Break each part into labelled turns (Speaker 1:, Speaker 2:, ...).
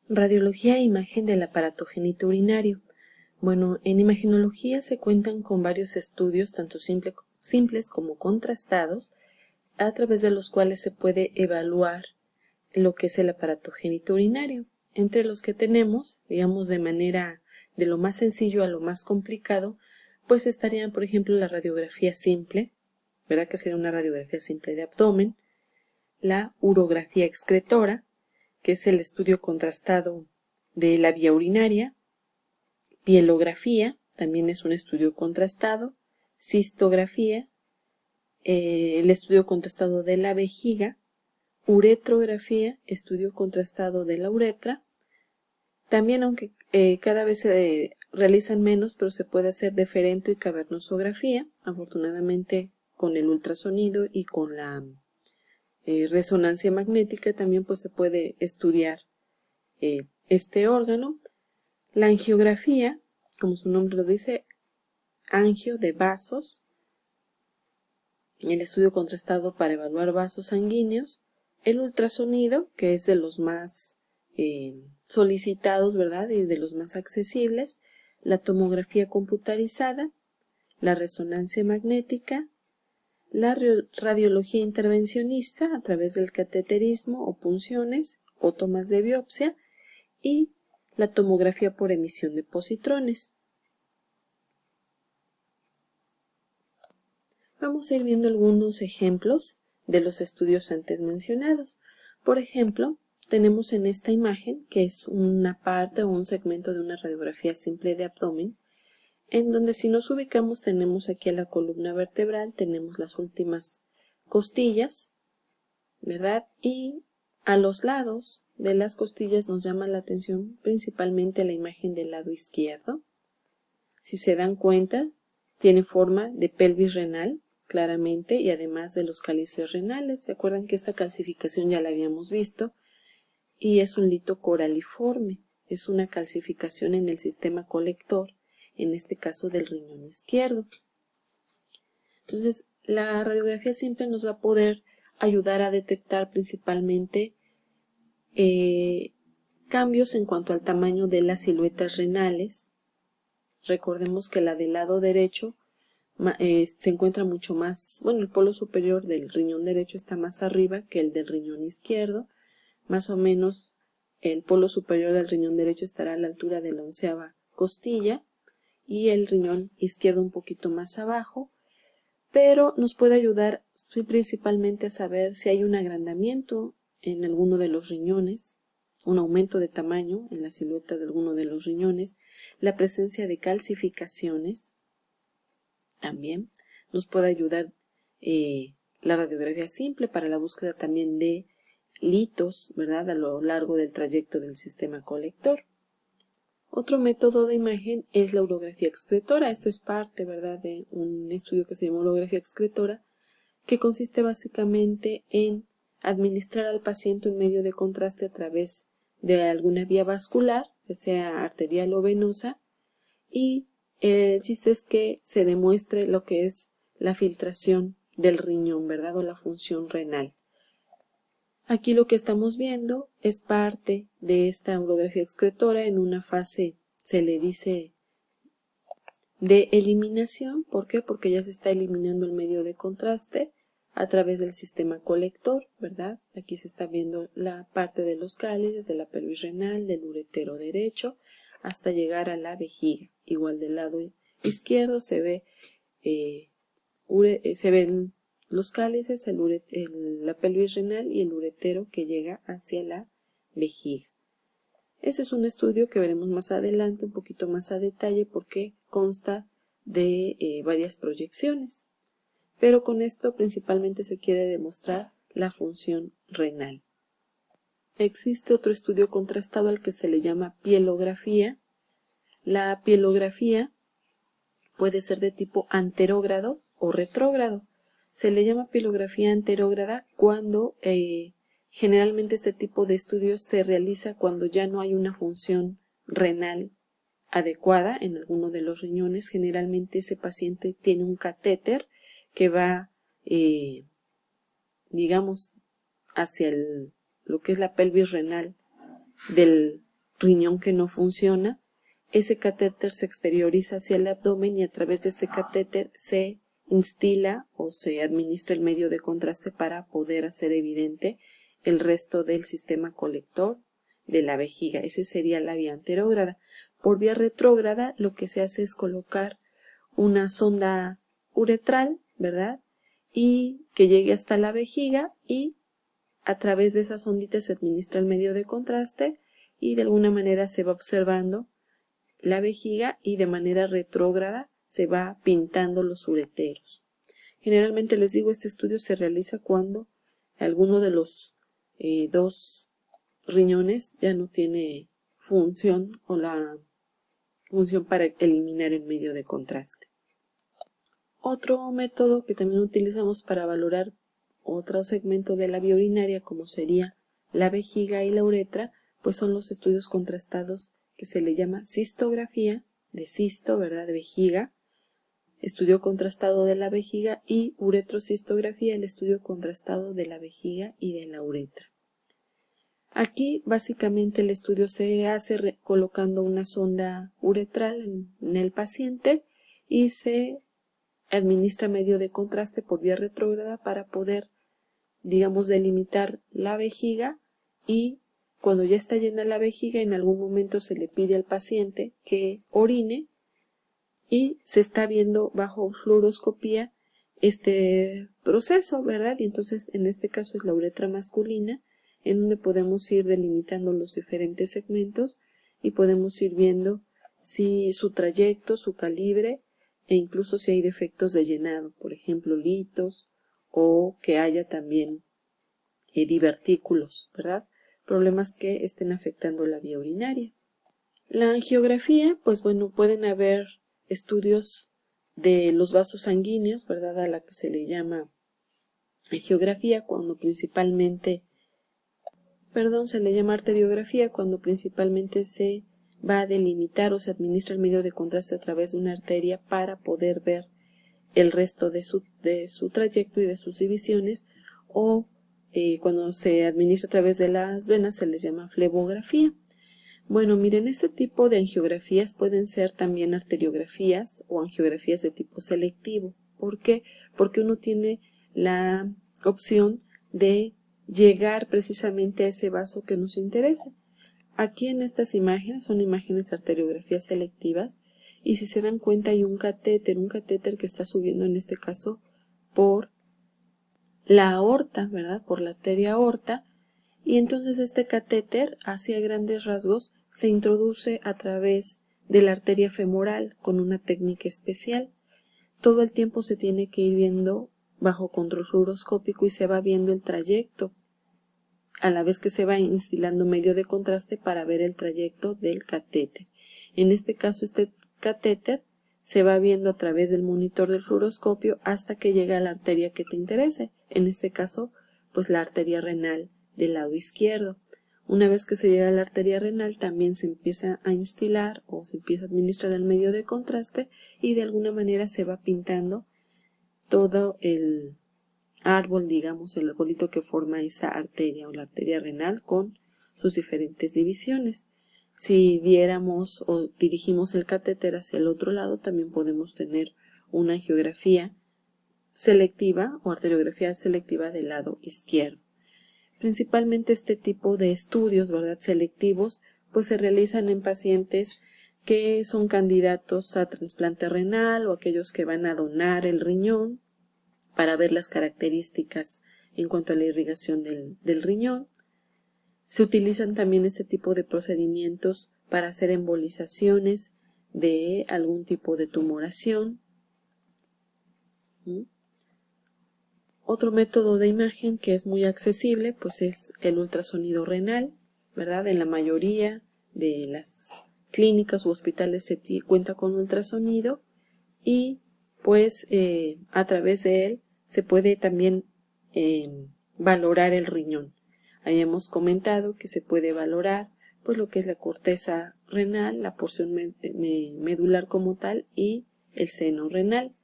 Speaker 1: Radiología e imagen del aparato genitourinario. Bueno, en imagenología se cuentan con varios estudios, tanto simples como contrastados, a través de los cuales se puede evaluar lo que es el aparato genitourinario. Entre los que tenemos, digamos de manera de lo más sencillo a lo más complicado, pues estarían, por ejemplo, la radiografía simple, ¿verdad? Que sería una radiografía simple de abdomen, la urografía excretora, que es el estudio contrastado de la vía urinaria, pielografía, también es un estudio contrastado, cistografía, el estudio contrastado de la vejiga, uretrografía, estudio contrastado de la uretra. También, aunque cada vez se realizan menos, pero se puede hacer deferento y cavernosografía, afortunadamente con el ultrasonido y con la resonancia magnética también pues se puede estudiar este órgano. La angiografía, como su nombre lo dice, angio de vasos, el estudio contrastado para evaluar vasos sanguíneos, el ultrasonido, que es de los más solicitados, ¿verdad? Y de los más accesibles, la tomografía computarizada, la resonancia magnética, la radiología intervencionista a través del cateterismo o punciones o tomas de biopsia y la tomografía por emisión de positrones. Vamos a ir viendo algunos ejemplos de los estudios antes mencionados. Por ejemplo, tenemos en esta imagen, que es una parte o un segmento de una radiografía simple de abdomen, en donde si nos ubicamos tenemos aquí a la columna vertebral, tenemos las últimas costillas, ¿verdad? Y a los lados de las costillas nos llama la atención principalmente la imagen del lado izquierdo. Si se dan cuenta, tiene forma de pelvis renal, claramente, y además de los cálices renales. ¿Se acuerdan que esta calcificación ya la habíamos visto? Y es un lito coraliforme, es una calcificación en el sistema colector, en este caso del riñón izquierdo. Entonces, la radiografía simple nos va a poder ayudar a detectar principalmente cambios en cuanto al tamaño de las siluetas renales. Recordemos que la del lado derecho se encuentra mucho más, bueno, el polo superior del riñón derecho está más arriba que el del riñón izquierdo. Más o menos el polo superior del riñón derecho estará a la altura de la 11ª costilla y el riñón izquierdo un poquito más abajo, pero nos puede ayudar principalmente a saber si hay un agrandamiento en alguno de los riñones, un aumento de tamaño en la silueta de alguno de los riñones, la presencia de calcificaciones. También nos puede ayudar la radiografía simple para la búsqueda también de litos, ¿verdad?, a lo largo del trayecto del sistema colector. Otro método de imagen es la urografía excretora. Esto es parte, ¿verdad?, de un estudio que se llama urografía excretora, que consiste básicamente en administrar al paciente un medio de contraste a través de alguna vía vascular, que sea arterial o venosa, y el chiste es que se demuestre lo que es la filtración del riñón, ¿verdad?, o la función renal. Aquí lo que estamos viendo es parte de esta urografía excretora en una fase, se le dice, de eliminación. ¿Por qué? Porque ya se está eliminando el medio de contraste a través del sistema colector, ¿verdad? Aquí se está viendo la parte de los cálices, de la pelvis renal, del uretero derecho, hasta llegar a la vejiga. Igual del lado izquierdo se ven los cálices, la pelvis renal y el uretero que llega hacia la vejiga. Ese es un estudio que veremos más adelante, un poquito más a detalle, porque consta de varias proyecciones. Pero con esto principalmente se quiere demostrar la función renal. Existe otro estudio contrastado al que se le llama pielografía. La pielografía puede ser de tipo anterógrado o retrógrado. Se le llama pielografía anterógrada cuando generalmente este tipo de estudios se realiza cuando ya no hay una función renal adecuada en alguno de los riñones. Generalmente ese paciente tiene un catéter que va, digamos, hacia lo que es la pelvis renal del riñón que no funciona, ese catéter se exterioriza hacia el abdomen y a través de ese catéter se instila o se administra el medio de contraste para poder hacer evidente el resto del sistema colector de la vejiga. Esa sería la vía anterógrada. Por vía retrógrada lo que se hace es colocar una sonda uretral, ¿verdad? Y que llegue hasta la vejiga y a través de esa sondita se administra el medio de contraste y de alguna manera se va observando la vejiga y de manera retrógrada se va pintando los ureteros. Generalmente les digo, este estudio se realiza cuando alguno de los dos riñones ya no tiene función o la función para eliminar el medio de contraste. Otro método que también utilizamos para valorar otro segmento de la vía urinaria, como sería la vejiga y la uretra, pues son los estudios contrastados que se le llama cistografía, de cisto, ¿verdad?, de vejiga, estudio contrastado de la vejiga, y uretrocistografía, el estudio contrastado de la vejiga y de la uretra. Aquí básicamente el estudio se hace colocando una sonda uretral en el paciente y se administra medio de contraste por vía retrógrada para poder, digamos, delimitar la vejiga, y cuando ya está llena la vejiga en algún momento se le pide al paciente que orine y se está viendo bajo fluoroscopía este proceso, ¿verdad? Y entonces en este caso es la uretra masculina, en donde podemos ir delimitando los diferentes segmentos y podemos ir viendo si su trayecto, su calibre e incluso si hay defectos de llenado, por ejemplo litos o que haya también divertículos, ¿verdad? Problemas que estén afectando la vía urinaria. La angiografía, pues bueno, pueden haber estudios de los vasos sanguíneos, ¿verdad?, a la que se le llama angiografía, cuando principalmente, se le llama arteriografía, cuando principalmente se va a delimitar o se administra el medio de contraste a través de una arteria para poder ver el resto de su trayecto y de sus divisiones, o cuando se administra a través de las venas se les llama flebografía. Bueno, miren, este tipo de angiografías pueden ser también arteriografías o angiografías de tipo selectivo. ¿Por qué? Porque uno tiene la opción de llegar precisamente a ese vaso que nos interesa. Aquí en estas imágenes son imágenes de arteriografías selectivas, y si se dan cuenta hay un catéter que está subiendo en este caso por la aorta, ¿verdad?, por la arteria aorta, y entonces este catéter, hacia grandes rasgos, se introduce a través de la arteria femoral con una técnica especial. Todo el tiempo se tiene que ir viendo bajo control fluoroscópico y se va viendo el trayecto, a la vez que se va instilando medio de contraste para ver el trayecto del catéter. En este caso, este catéter se va viendo a través del monitor del fluoroscopio hasta que llega a la arteria que te interese. En este caso, pues la arteria renal del lado izquierdo. Una vez que se llega a la arteria renal, también se empieza a instilar o se empieza a administrar el medio de contraste y de alguna manera se va pintando todo el árbol, digamos, el arbolito que forma esa arteria o la arteria renal con sus diferentes divisiones. Si diéramos o dirigimos el catéter hacia el otro lado, también podemos tener una angiografía selectiva o arteriografía selectiva del lado izquierdo. Principalmente este tipo de estudios, ¿verdad?, selectivos, pues se realizan en pacientes que son candidatos a trasplante renal o aquellos que van a donar el riñón para ver las características en cuanto a la irrigación del riñón. Se utilizan también este tipo de procedimientos para hacer embolizaciones de algún tipo de tumoración. Otro método de imagen que es muy accesible, pues es el ultrasonido renal, ¿verdad? En la mayoría de las clínicas u hospitales se cuenta con ultrasonido y pues a través de él se puede también valorar el riñón. Ahí hemos comentado que se puede valorar pues lo que es la corteza renal, la porción medular como tal y el seno renal.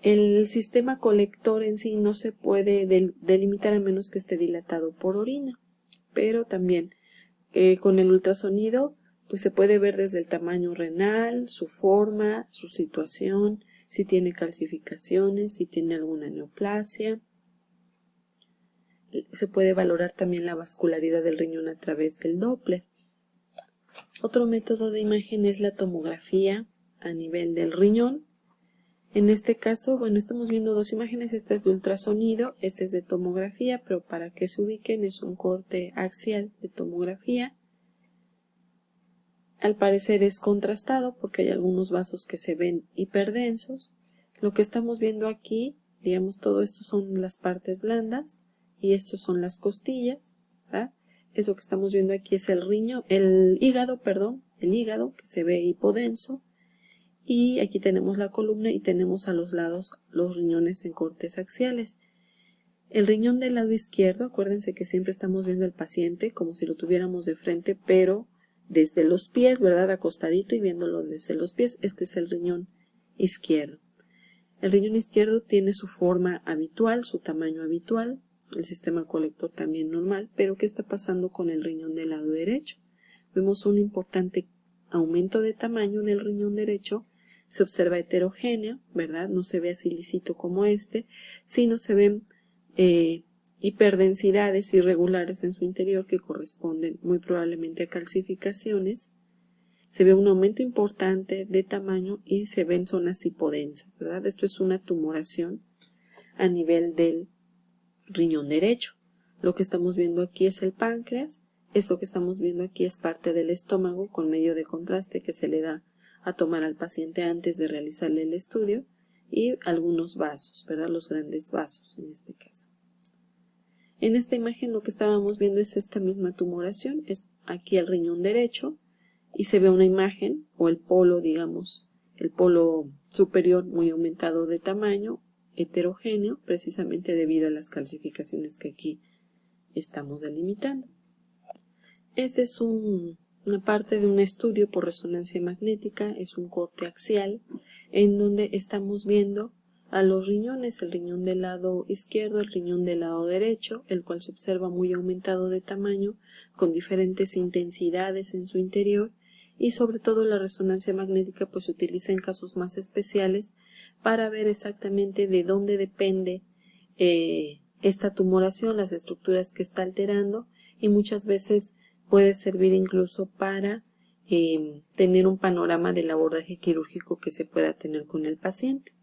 Speaker 1: El sistema colector en sí no se puede delimitar a menos que esté dilatado por orina, pero también Con el ultrasonido pues se puede ver desde el tamaño renal, su forma, su situación, si tiene calcificaciones, si tiene alguna neoplasia. Se puede valorar también la vascularidad del riñón a través del Doppler. Otro método de imagen es la tomografía a nivel del riñón. En este caso, bueno, estamos viendo dos imágenes, esta es de ultrasonido, esta es de tomografía, pero para que se ubiquen es un corte axial de tomografía. Al parecer es contrastado porque hay algunos vasos que se ven hiperdensos. Lo que estamos viendo aquí, digamos, todo esto son las partes blandas y estos son las costillas, ¿verdad? Eso que estamos viendo aquí es el hígado que se ve hipodenso. Y aquí tenemos la columna y tenemos a los lados los riñones en cortes axiales. El riñón del lado izquierdo, acuérdense que siempre estamos viendo al paciente como si lo tuviéramos de frente, pero desde los pies, ¿verdad? Acostadito y viéndolo desde los pies. Este es el riñón izquierdo. El riñón izquierdo tiene su forma habitual, su tamaño habitual, el sistema colector también normal, pero ¿qué está pasando con el riñón del lado derecho? Vemos un importante aumento de tamaño del riñón derecho. Se observa heterogéneo, ¿verdad? No se ve así lisito como este, sino se ven hiperdensidades irregulares en su interior que corresponden muy probablemente a calcificaciones. Se ve un aumento importante de tamaño y se ven zonas hipodensas, ¿verdad? Esto es una tumoración a nivel del riñón derecho. Lo que estamos viendo aquí es el páncreas. Esto que estamos viendo aquí es parte del estómago con medio de contraste que se le da a tomar al paciente antes de realizarle el estudio, y algunos vasos, ¿verdad? Los grandes vasos en este caso. En esta imagen lo que estábamos viendo es esta misma tumoración, es aquí el riñón derecho y se ve una imagen o el polo, digamos, el polo superior muy aumentado de tamaño, heterogéneo, precisamente debido a las calcificaciones que aquí estamos delimitando. Este es una parte de un estudio por resonancia magnética, es un corte axial en donde estamos viendo a los riñones, el riñón del lado izquierdo, el riñón del lado derecho, el cual se observa muy aumentado de tamaño, con diferentes intensidades en su interior, y sobre todo la resonancia magnética pues se utiliza en casos más especiales para ver exactamente de dónde depende esta tumoración, las estructuras que está alterando, y muchas veces puede servir incluso para tener un panorama del abordaje quirúrgico que se pueda tener con el paciente.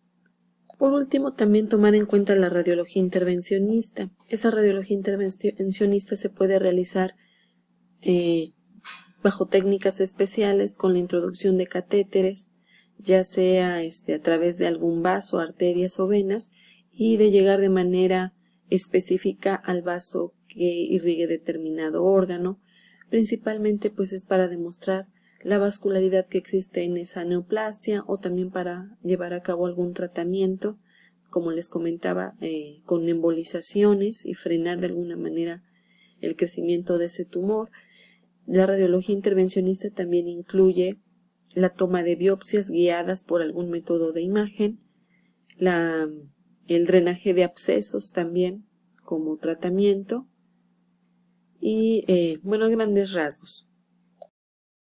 Speaker 1: Por último, también tomar en cuenta la radiología intervencionista. Esa radiología intervencionista se puede realizar bajo técnicas especiales con la introducción de catéteres, ya sea a través de algún vaso, arterias o venas, y de llegar de manera específica al vaso que irrigue determinado órgano. Principalmente pues es para demostrar la vascularidad que existe en esa neoplasia, o también para llevar a cabo algún tratamiento, como les comentaba, con embolizaciones y frenar de alguna manera el crecimiento de ese tumor. La radiología intervencionista también incluye la toma de biopsias guiadas por algún método de imagen, el drenaje de abscesos también como tratamiento, y bueno, a grandes rasgos.